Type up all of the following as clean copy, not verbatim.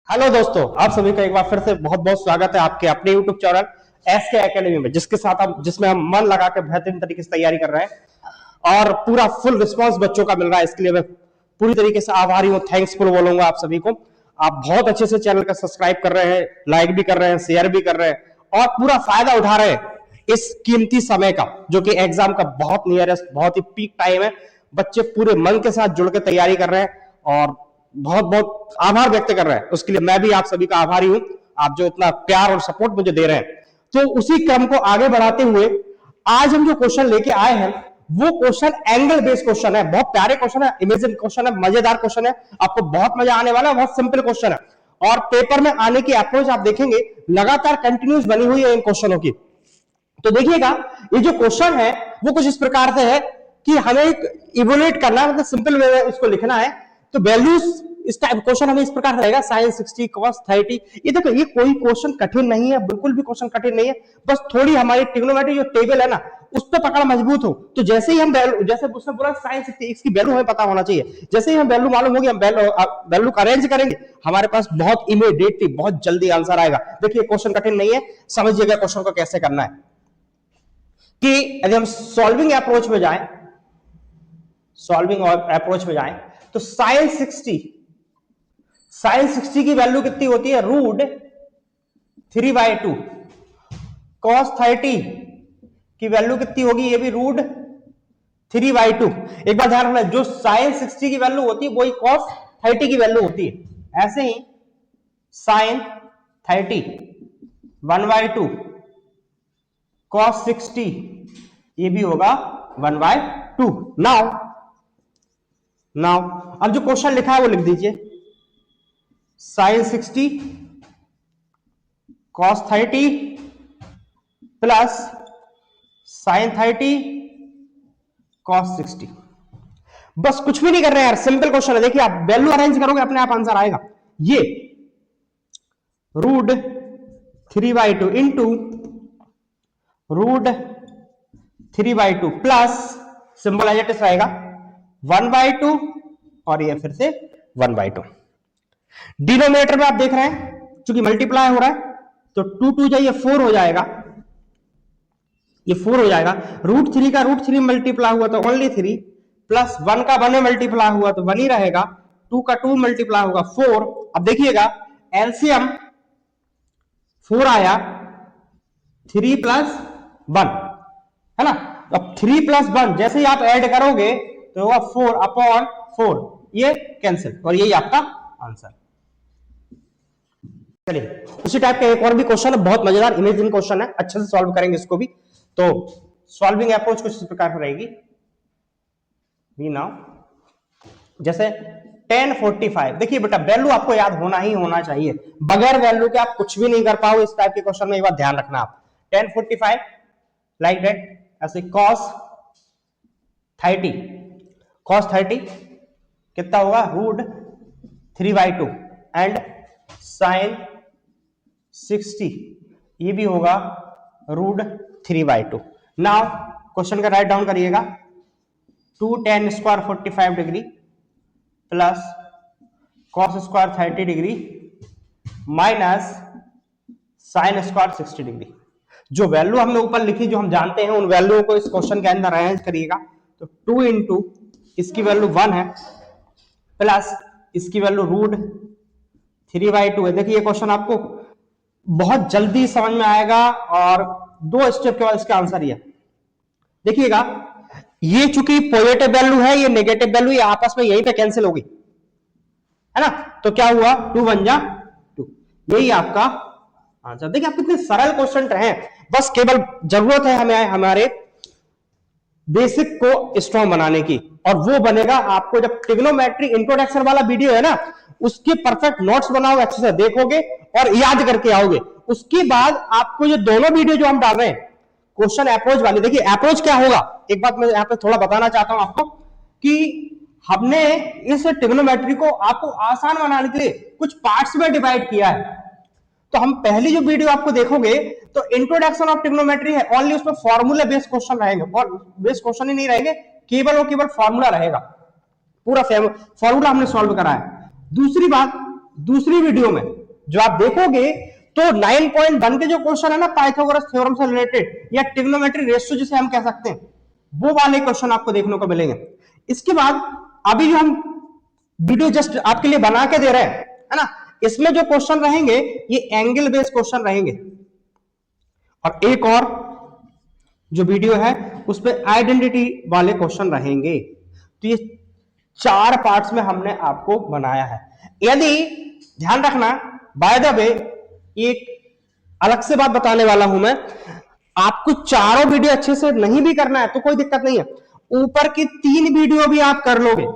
Hello दोस्तों, आप सभी का एक बार फिर से बहुत बहुत स्वागत है आपके अपने YouTube चैनल एसके एकेडमी में, जिसमें हम मन लगा के बेहतरीन तरीके से तैयारी कर रहे हैं और पूरा फुल रिस्पांस बच्चों का मिल रहा है। इसके लिए मैं पूरी तरीके से आभारी हूँ, थैंक्सफुल बोलूंगा आप सभी को। आप बहुत अच्छे से चैनल का सब्सक्राइब कर रहे हैं, लाइक भी कर रहे हैं, शेयर भी कर रहे हैं और पूरा फायदा उठा रहे हैं इस कीमती समय का, जो कि एग्जाम का बहुत नियरेस्ट, बहुत ही पीक टाइम है। बच्चे पूरे मन के साथ जुड़ के तैयारी कर रहे हैं और बहुत बहुत आभार व्यक्त कर रहे हैं। उसके लिए मैं भी आप सभी का आभारी हूं, आप जो इतना प्यार और सपोर्ट मुझे दे रहे हैं। तो उसी क्रम को आगे बढ़ाते हुए आज हम जो क्वेश्चन लेके आए हैं वो क्वेश्चन एंगल बेस्ड क्वेश्चन है। बहुत प्यारे क्वेश्चन है, इमेजिन क्वेश्चन है, मजेदार क्वेश्चन है, आपको बहुत मजा आने वाला है। बहुत सिंपल क्वेश्चन है और पेपर में आने की अप्रोच आप देखेंगे लगातार कंटिन्यूस बनी हुई है इन क्वेश्चनों की। तो देखिएगा, ये जो क्वेश्चन है वो कुछ इस प्रकार से है कि हमें एक इवोल्यूट करना है, मतलब सिंपल वे में इसको लिखना है। तो वैल्यूज, इस टाइप क्वेश्चन हमें इस प्रकार रहेगा, sin 60 cos 30। ये देखो, ये कोई क्वेश्चन कठिन नहीं है, बिल्कुल भी क्वेश्चन कठिन नहीं है। बस थोड़ी हमारी ट्रिग्नोमेट्री जो टेबल है ना, उस पर पकड़ मजबूत हो तो जैसे ही हम वैल्यू, जैसे उसने बोला sin 60, इसकी वैल्यू हमें पता होना चाहिए। जैसे ही हम वैल्यू मालूम होगी, हम वैल्यू का अरेंज करेंगे, हमारे पास बहुत इमीडिएटली बहुत जल्दी आंसर आएगा। देखिए, क्वेश्चन कठिन नहीं है, समझिएगा क्वेश्चन को कैसे करना है। कि यदि हम सॉल्विंग अप्रोच में जाएं तो साइन 60 की वैल्यू कितनी होती है? रूट 3/2। कॉस 30 की वैल्यू कितनी होगी? ये भी रूट 3/2। एक बार ध्यान रखना, जो साइन 60 की वैल्यू होती है वही कॉस 30 की वैल्यू होती है। ऐसे ही साइन 30 1/2, कॉस 60 ये भी होगा 1/2। नाउ अब जो क्वेश्चन लिखा है वो लिख दीजिए। Sine 60 cos 30 plus sine 30 cos 60। बस कुछ भी नहीं कर रहे हैं यार, सिंपल क्वेश्चन है। देखिए, आप वैल्यू अरेंज करोगे अपने आप आंसर आएगा। ये root 3/2 into root 3/2 plus symbol as it is रहेगा 1/2 और ये फिर से 1/2। डिनोमिनेटर में आप देख रहे हैं क्योंकि मल्टीप्लाई हो रहा है तो 2 2 जाइए 4 हो जाएगा, ये 4 हो जाएगा। रूट 3 का रूट 3 मल्टीप्लाई हुआ तो ओनली 3, प्लस 1 का 1 में मल्टीप्लाई हुआ तो 1 ही रहेगा, 2 का 2 मल्टीप्लाई होगा 4। अब देखिएगा, एलसीएम 4 आया, 3 प्लस 1 है ना। अब 3 प्लस 1 जैसे ही आप ऐड करोगे तो होगा 4/4, ये कैंसिल और यही आपका आंसर। चलिए, उसी टाइप का एक और भी क्वेश्चन है, बहुत मजेदार इमेजिन क्वेश्चन है, अच्छे से सॉल्व करेंगे इसको भी। तो सॉल्विंग अप्रोच कुछ इस प्रकार रहेगी। वी नाउ जैसे 1045, देखिए बेटा, वैल्यू आपको याद होना ही होना चाहिए, बगैर वैल्यू के आप कुछ भी नहीं कर पाओ। इस टाइप के क्वेश्चन में एक बात ध्यान रखना आप। 1045 लाइक दैट, ऐसे cos 30 कितना होगा? रूट 3/2 एंड साइन 60 ये भी होगा रूट 3/2। नाउ क्वेश्चन का राइट डाउन करिएगा। 2 tan square 45 degree plus cos square 30 degree minus sine square 60 degree. जो वैल्यू हमने ऊपर लिखी, जो हम जानते हैं, उन वैल्यू को इस क्वेश्चन के अंदर अरेंज करिएगा। तो 2 इंटू इसकी वैल्यू 1 है प्लस इसकी वैल्यू रूट 3/2 है। देखिए, ये क्वेश्चन आपको बहुत जल्दी समझ में आएगा और 2 स्टेप के बाद इसका आंसर ये देखिएगा। ये चूंकि पॉजिटिव वैल्यू है, ये नेगेटिव वैल्यू, ये आपस में यहीं पे कैंसिल होगी, है ना। तो क्या हुआ? 2 1 जा 2, यही आपका आंसर। देखिए, आप कितने सरल क्वेश्चन रहे, बस केवल जरूरत है हमें हमारे बेसिक को स्ट्रॉन्ग बनाने की, और वो बनेगा आपको जब ट्रिग्नोमेट्री इंट्रोडक्शन वाला वीडियो है ना, उसके परफेक्ट नोट्स बनाओगे, अच्छे से देखोगे और याद करके आओगे। उसके बाद आपको ये दोनों वीडियो जो हम डाल रहे हैं क्वेश्चन अप्रोच वाली, देखिए अप्रोच क्या होगा, एक बात मैं यहां पे थोड़ा बताना चाहता हूं आपको कि हमने इस ट्रिग्नोमेट्री को आपको आसान बनाने के लिए कुछ पार्ट्स में डिवाइड किया है। तो हम पहली जो वीडियो आपको देखोगे तो इंट्रोडक्शन ऑफ ट्रिग्नोमेट्री है, ओनली उसमें फॉर्मूला बेस्ड क्वेश्चन रहेंगे, और बेस्ड क्वेश्चन ही नहीं रहेंगे, केवल फॉर्मूला रहेगा, पूरा फॉर्मूला हमने सॉल्व करा है। दूसरी बात, दूसरी वीडियो में जो आप देखोगे तो 9.1 के जो क्वेश्चन है ना पाइथागोरस थ्योरम से रिलेटेड या ट्रिग्नोमेट्री रेशियो जिसे हम कह सकते हैं, वो वाले क्वेश्चन आपको देखने को मिलेंगे। इसके बाद अभी जो हम वीडियो जस्ट आपके लिए बना के दे रहे हैं, है ना, इसमें जो क्वेश्चन रहेंगे ये एंगल बेस्ड क्वेश्चन रहेंगे, और एक और जो वीडियो है उस पर आइडेंटिटी वाले क्वेश्चन रहेंगे। तो ये 4 पार्ट्स में हमने आपको बनाया है। यदि ध्यान रखना, बाय द वे एक अलग से बात बताने वाला हूं मैं, आपको चारों वीडियो अच्छे से नहीं भी करना है तो कोई दिक्कत नहीं है, ऊपर की 3 वीडियो भी आप कर लोगे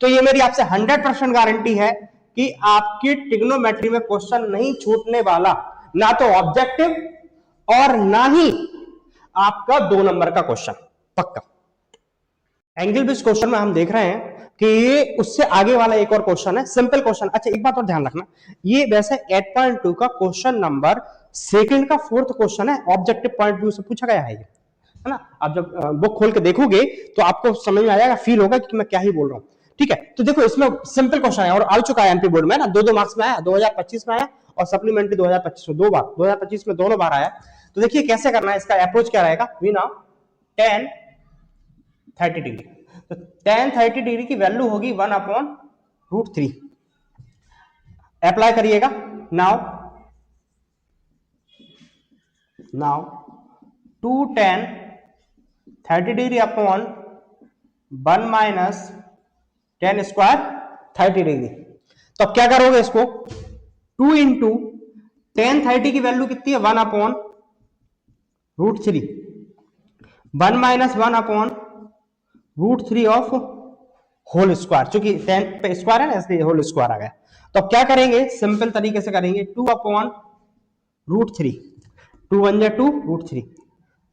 तो ये मेरी आपसे 100% गारंटी है कि आपकी ट्रिग्नोमेट्री में क्वेश्चन नहीं छूटने वाला, ना तो ऑब्जेक्टिव और ना ही आपका 2 नंबर का क्वेश्चन, पक्का। एंगल बेस्ड क्वेश्चन में हम देख रहे हैं कि ये उससे आगे वाला एक और क्वेश्चन है, सिंपल क्वेश्चन। अच्छा एक बात और ध्यान रखना, ये वैसे 8.2 का क्वेश्चन नंबर सेकंड का 4th क्वेश्चन है, ऑब्जेक्टिव पॉइंट व्यू से पूछा गया है ये, है ना। आप जब बुक खोल के देखोगे तो आपको समझ में आएगा, फील होगा कि मैं क्या ही बोल रहा हूं, ठीक है। तो देखो इसमें सिंपल क्वेश्चन है और आ चुका है एमपी बोर्ड में ना, 2-2 मार्क्स में आया, 2025 में आया और सप्लीमेंट्री 2025 में 2 बार, 2025 में दोनों बार आया। तो देखिए कैसे करना है, इसका अप्रोच क्या रहेगा, वी नाउ tan 30 डिग्री, तो tan 30 डिग्री की वैल्यू होगी 1/√3। अप्लाई करिएगा। Now 2 tan 30 degree upon 1 minus tan square 30 degree. तो अब क्या करोगे इसको, 2 इंटू tan 30 की वैल्यू कितनी है, 1/√3, 1 माइनस 1/√3 ऑफ होल स्क्वायर, चूंकि tan पे स्क्वायर है ना इसलिए होल स्क्वायर आ गया। तो अब क्या करेंगे, सिंपल तरीके से करेंगे, 2/√3, 2 1 2√3,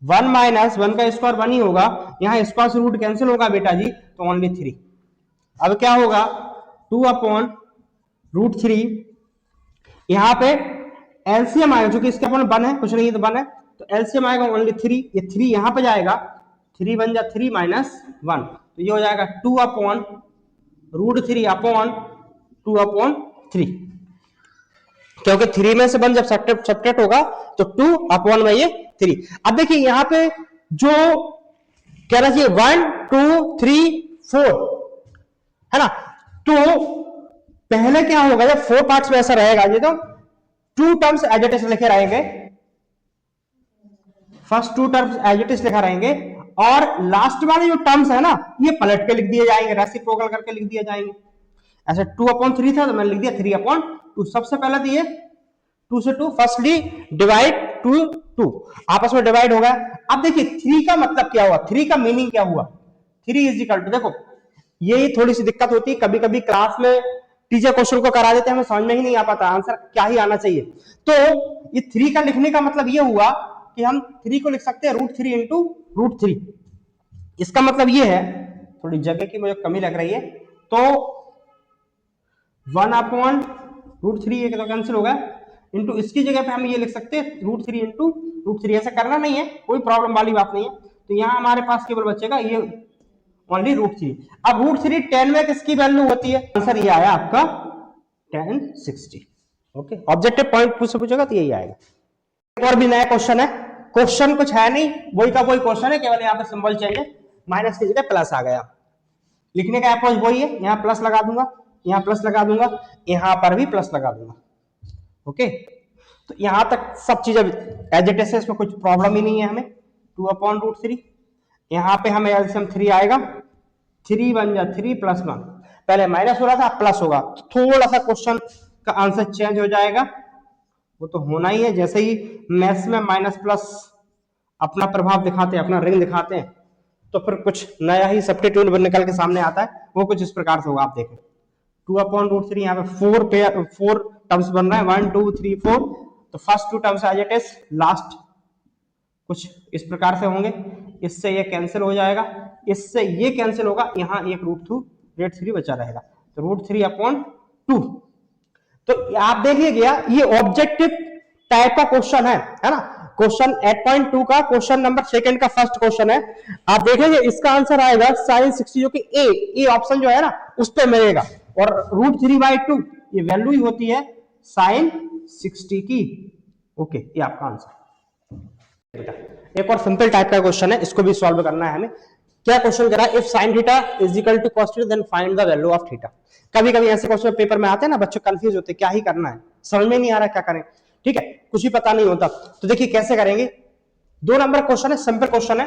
1 माइनस 1 का स्क्वायर 1 ही होगा, यहां स्क्वायर से रूट कैंसिल होगा बेटा जी, तो ओनली 3। अब क्या होगा, 2/√3, यहां पे एलसीएम आएगा, क्योंकि इसके अपन 1 है, कुछ नहीं तो 1 है, तो एलसीएम आएगा ओनली 3, ये 3 यहां पे जाएगा, 3 1 जा 3 माइनस 1, तो ये हो जाएगा 2/√3 अपॉन 2/3, क्योंकि 3 में से 1 जब सब्ट्रैक्ट होगा तो 2 अपॉन में ये 3। अब देखिए यहां पे जो कहना चाहिए 1 2 3 4 है ना, तो पहले क्या होगा, जब 4 पार्ट्स में ऐसा रहेगा ये, तो 2 टर्म्स एज इट इज लिखे रहेंगे, first 2 terms as it is लिखा रहेंगे, और लास्ट वाले जो टर्म्स है ना ये पलट के लिख दिए जाएंगे, रेसिप्रोकल करके लिख दिए जाएंगे। ऐसे 2/3 था तो मैंने लिख दिया 3/2। सबसे पहले तो ये 2 से 2 फर्स्टली डिवाइड 2 2, आपस में डिवाइड होगा। अब देखिए 3 का मतलब क्या हुआ, 3 का मीनिंग क्या हुआ, 3 इज इक्वल टू, देखो ये थोड़ी सी दिक्कत होती है कभी कभी क्लास में, टीचर क्वेश्चन को करा देते हैं, हमें समझ में ही नहीं आ पाता आंसर क्या ही आना चाहिए। तो ये 3 का लिखने का मतलब ये हुआ कि हम 3 को लिख सकते हैं √3 इंटू √3। इसका मतलब ये है, थोड़ी जगह की मुझे कमी लग रही है, तो 1/√3 ये तो कैंसिल होगा, इंटू इसकी जगह पे हम ये लिख सकते हैं √3 इंटू √3। ऐसा करना नहीं है, कोई प्रॉब्लम वाली बात नहीं है। तो यहां हमारे पास केवल बचेगा ये ओनली √3। अब √3 10 में किसकी वैल्यू होती है, आंसर ये आया आपका tan 60। ओके, ऑब्जेक्टिव पॉइंट से पूछेगा तो यही आएगा। एक और भी नया क्वेश्चन है, क्वेश्चन कुछ है नहीं, वही का वही क्वेश्चन है, केवल यहाँ पे सिंबल चेंज है, माइनस की जगह प्लस आ गया। लिखने का अप्रोच वही है, यहाँ प्लस लगा दूंगा, यहाँ प्लस लगा दूंगा, यहाँ पर भी प्लस लगा दूंगा। ओके, तो यहां तक सब चीजें एज इट इज है, इसमें कुछ प्रॉब्लम ही नहीं है हमें। 2/√3, यहाँ पे हमें एलसीएम 3 आएगा, 3 1 जा 3 प्लस 1, पहले माइनस हो रहा था प्लस होगा, थोड़ा सा क्वेश्चन का आंसर चेंज हो जाएगा, वो तो होना ही है। जैसे ही मैथ्स में माइनस प्लस अपना प्रभाव दिखाते हैं, अपना रिंग दिखाते हैं, तो फिर कुछ नया ही सब्स्टिट्यूट निकल के सामने आता है, वो कुछ इस प्रकार से होगा। आप देखें 2/√3, यहाँ पे 4 टर्म्स बन रहा है, 1 2 3 4, तो first 2 terms as it is, last कुछ इस प्रकार से होंगे, इससे ये कैंसिल हो जाएगा, इससे ये कैंसिल होगा, यहाँ एक √3 बचा रहेगा, तो √3/2। तो आप देखिए गया, ये ऑब्जेक्टिव टाइप का क्वेश्चन है ना, क्वेश्चन 8.2 का क्वेश्चन नंबर सेकंड का फर्स्ट क्वेश्चन है। आप देखेंगे इसका आंसर आएगा sin 60, जो कि ए ऑप्शन जो है ना उस पे मिलेगा, और √3/2 ये वैल्यू ही होती है साइन 60 की। ओके, ये आपका आंसर। एक और सिंपल टाइप का क्वेश्चन है, इसको भी सॉल्व करना है हमें। क्या क्वेश्चन करा, if sin theta is equal to cos theta then find the value of theta. कभी कभी ऐसे क्वेश्चन पेपर में आते हैं ना, बच्चे कंफ्यूज होते हैं क्या ही करना है, समझ में नहीं आ रहा क्या करें, ठीक है, कुछ भी पता नहीं होता। तो देखिए कैसे करेंगे, 2 नंबर क्वेश्चन है, सिंपल क्वेश्चन है,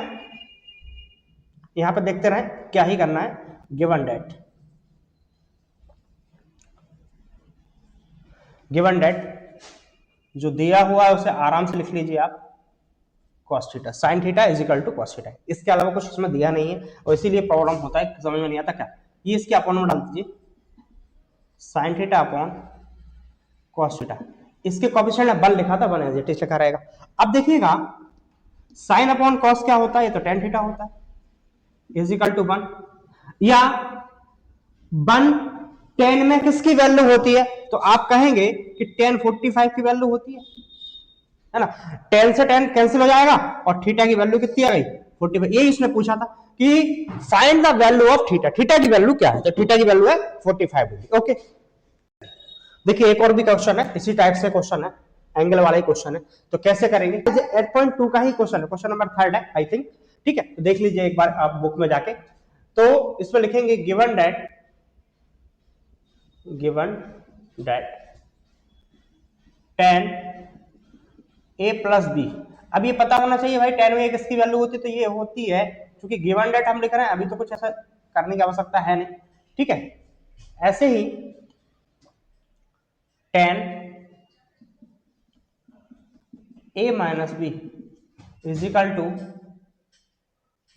यहां पर देखते रहे क्या ही करना है। गिवन डेट जो दिया हुआ है उसे आराम से लिख लीजिए आप, cos theta sin theta is equal to cos theta, इसके अलावा कुछ उसमें दिया नहीं है और इसीलिए प्रॉब्लम होता है, समझ में नहीं आता क्या। ये इसके अपॉन में डाल दीजिए, sin theta upon cos theta, इसके कोएफिशिएंट बल लिखा था, बन एज इट इज लिखा रहेगा। अब देखिएगा sin अपॉन cos क्या होता है, ये तो tan थीटा होता है, इज इक्वल टू 1, या 1 tan में किसकी वैल्यू होती है, तो आप कहेंगे कि tan 45 की वैल्यू होती है ना, tan से tan कैंसिल हो जाएगा और थीटा की वैल्यू कितनी आ गई 45। यही इसने पूछा था कि find the value of theta, theta की वैल्यू क्या है, तो थीटा की वैल्यू है 45 डिग्री। ओके, देखिए एक और भी क्वेश्चन है, इसी टाइप से क्वेश्चन है, एंगल वाला ही क्वेश्चन है, तो कैसे करेंगे, 8.2 का ही क्वेश्चन है, क्वेश्चन नंबर 3 है आई थिंक, ठीक है, तो देख लीजिए एक बार आप बुक में जाके। तो इसमें लिखेंगे given that tan a plus B. अब ये पता होना चाहिए भाई tan में किसकी वैल्यू होती है, तो ये होती है, क्योंकि गिवन दैट हम लिख रहे हैं, अभी तो कुछ ऐसा करने की आवश्यकता है नहीं, ठीक है। ऐसे ही tan a minus B is equal to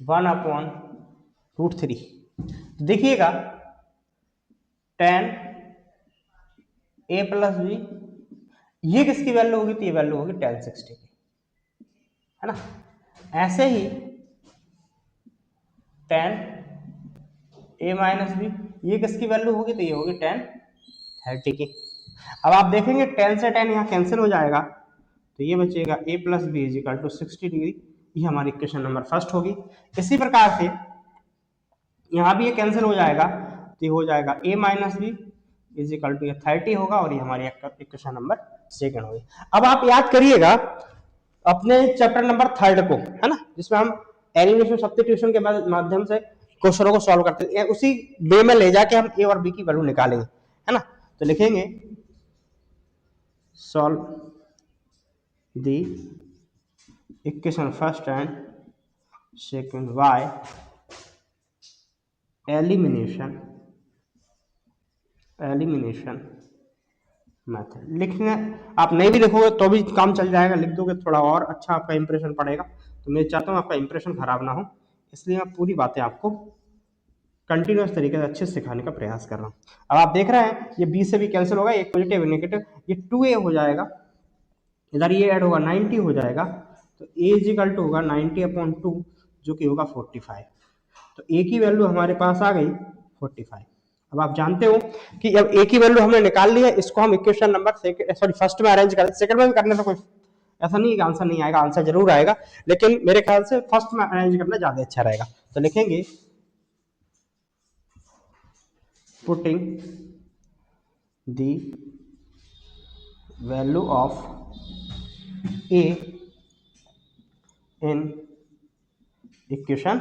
1/√3। तो देखिएगा tan a प्लस बी, ये किसकी वैल्यू होगी, तो ये वैल्यू होगी tan 60 की, है ना। ऐसे ही tan a माइनस बी, ये किसकी वैल्यू होगी, तो ये होगी tan 30 की। अब आप देखेंगे tan से tan यहाँ कैंसिल हो जाएगा, तो ये बचेगा a plus B is equal to 60 degree, ये हमारी इक्वेशन नंबर फर्स्ट होगी। इसी प्रकार से यहाँ भी ये कैंसिल हो जाएगा, तो ये हो जाएगा a minus B is equal to 30 होगा, और ये हमारी इक्वेशन नंबर सेकंड होगी। अब आप याद करिएगा अपने चैप्टर नंबर 3 को, है ना, जिसमें हम एलिमिनेशन सब्स्टिट्यूशन के माध्यम से क्वेश्चनों को सॉल्व करते हैं, उसी वे में ले जाके हम ए और बी की वैल्यू निकालेंगे, है ना। तो लिखेंगे solve the equation first and second by elimination method. लिखने आप नहीं भी लिखोगे तो भी काम चल जाएगा, लिख दोगे थोड़ा और अच्छा आपका इंप्रेशन पड़ेगा। तो मैं चाहता हूँ आपका इंप्रेशन खराब ना हो, इसलिए मैं पूरी बातें आपको कंटिन्यूस तरीके से अच्छे से सिखाने का प्रयास कर रहा हूँ। अब आप देख रहे हैं ये b से भी कैंसिल होगा, एक पॉजिटिव नेगेटिव, ये 2a हो जाएगा, इधर ये ऐड होगा 90 हो जाएगा, तो a इज इक्वल टू होगा 90/2 जो कि होगा 45। तो a की वैल्यू हमारे पास आ गई 45। अब आप जानते हो कि अब a की वैल्यू हमने निकाल ली है, इसको हम इक्वेशन नंबर फर्स्ट में अरेंज करें, सेकंड में भी करने से कोई ऐसा नहीं है कि आंसर नहीं आएगा, आंसर जरूर आएगा, लेकिन मेरे ख्याल से फर्स्ट में अरेंज करना ज्यादा अच्छा रहेगा। तो लिखेंगे putting the value of a in equation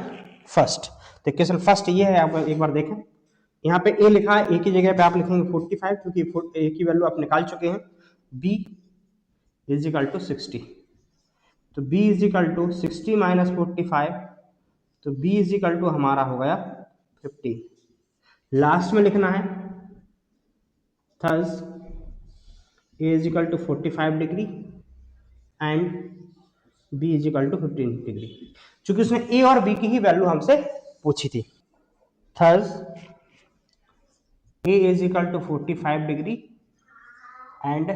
first. तो इक्वेशन फर्स्ट ये है, आप एक बार देखें, यहाँ पे a लिखा है, a की जगह पे आप लिखेंगे 45 क्योंकि a की वैल्यू आप निकाल चुके हैं। b इज इक्वल टू 60, तो b is equal to 60 minus 45, तो b इज इक्वल टू हमारा हो गया 15। लास्ट में लिखना है thus a is equal to 45 degree and b is equal to 15 degree, क्योंकि उसने a और b की ही वैल्यू हमसे पूछी थी। Thus a is equal to 45 degree and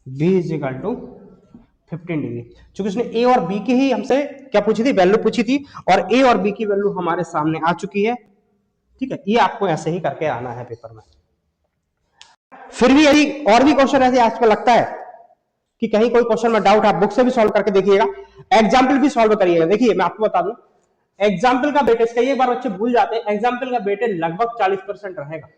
b is equal to 15 degree, क्योंकि उसने a और b की ही हमसे क्या पूछी थी, वैल्यू पूछी थी, और a और b की वैल्यू हमारे सामने आ चुकी है, ठीक है। ये आपको ऐसे ही करके आना है पेपर में। फिर भी यदि और भी क्वेश्चन ऐसे आपको लगता है कि कहीं कोई क्वेश्चन में डाउट, आप बुक से भी सॉल्व करके देखिएगा, एग्जाम्पल भी सॉल्व करिएगा। देखिए मैं आपको बता दूं, एग्जाम्पल का वेटेज, कई बार बच्चे भूल जाते हैं, एग्जाम्पल का वेटेज लगभग 40% रहेगा,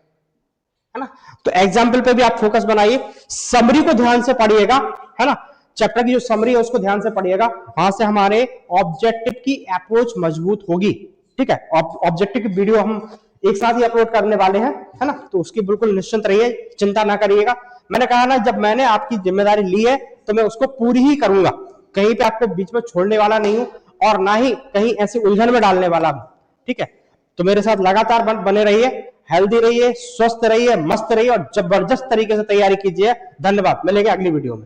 है ना। तो एग्जाम्पल पे भी आप फोकस बनाइए, समरी को ध्यान से पढ़िएगा, है ना, चैप्टर की जो समरी है उसको ध्यान से पढ़िएगा, वहां से हमारे ऑब्जेक्टिव की अप्रोच मजबूत होगी। ठीक है, ऑब्जेक्टिव की वीडियो हम एक साथ ही अपलोड करने वाले हैं, है ना, तो उसकी बिल्कुल निश्चिंत रहिए, चिंता ना करिएगा। मैंने कहा ना, जब मैंने आपकी जिम्मेदारी ली है तो मैं उसको पूरी ही करूंगा, कहीं पे आपको बीच में छोड़ने वाला नहीं हूं और ना ही कहीं ऐसी उलझन में डालने वाला हूं। ठीक है, तो मेरे साथ लगातार बने रहिए, हेल्दी रहिए, स्वस्थ रहिए, मस्त रहिए और जबरदस्त तरीके से तैयारी कीजिए। धन्यवाद, मिलेंगे अगली वीडियो में।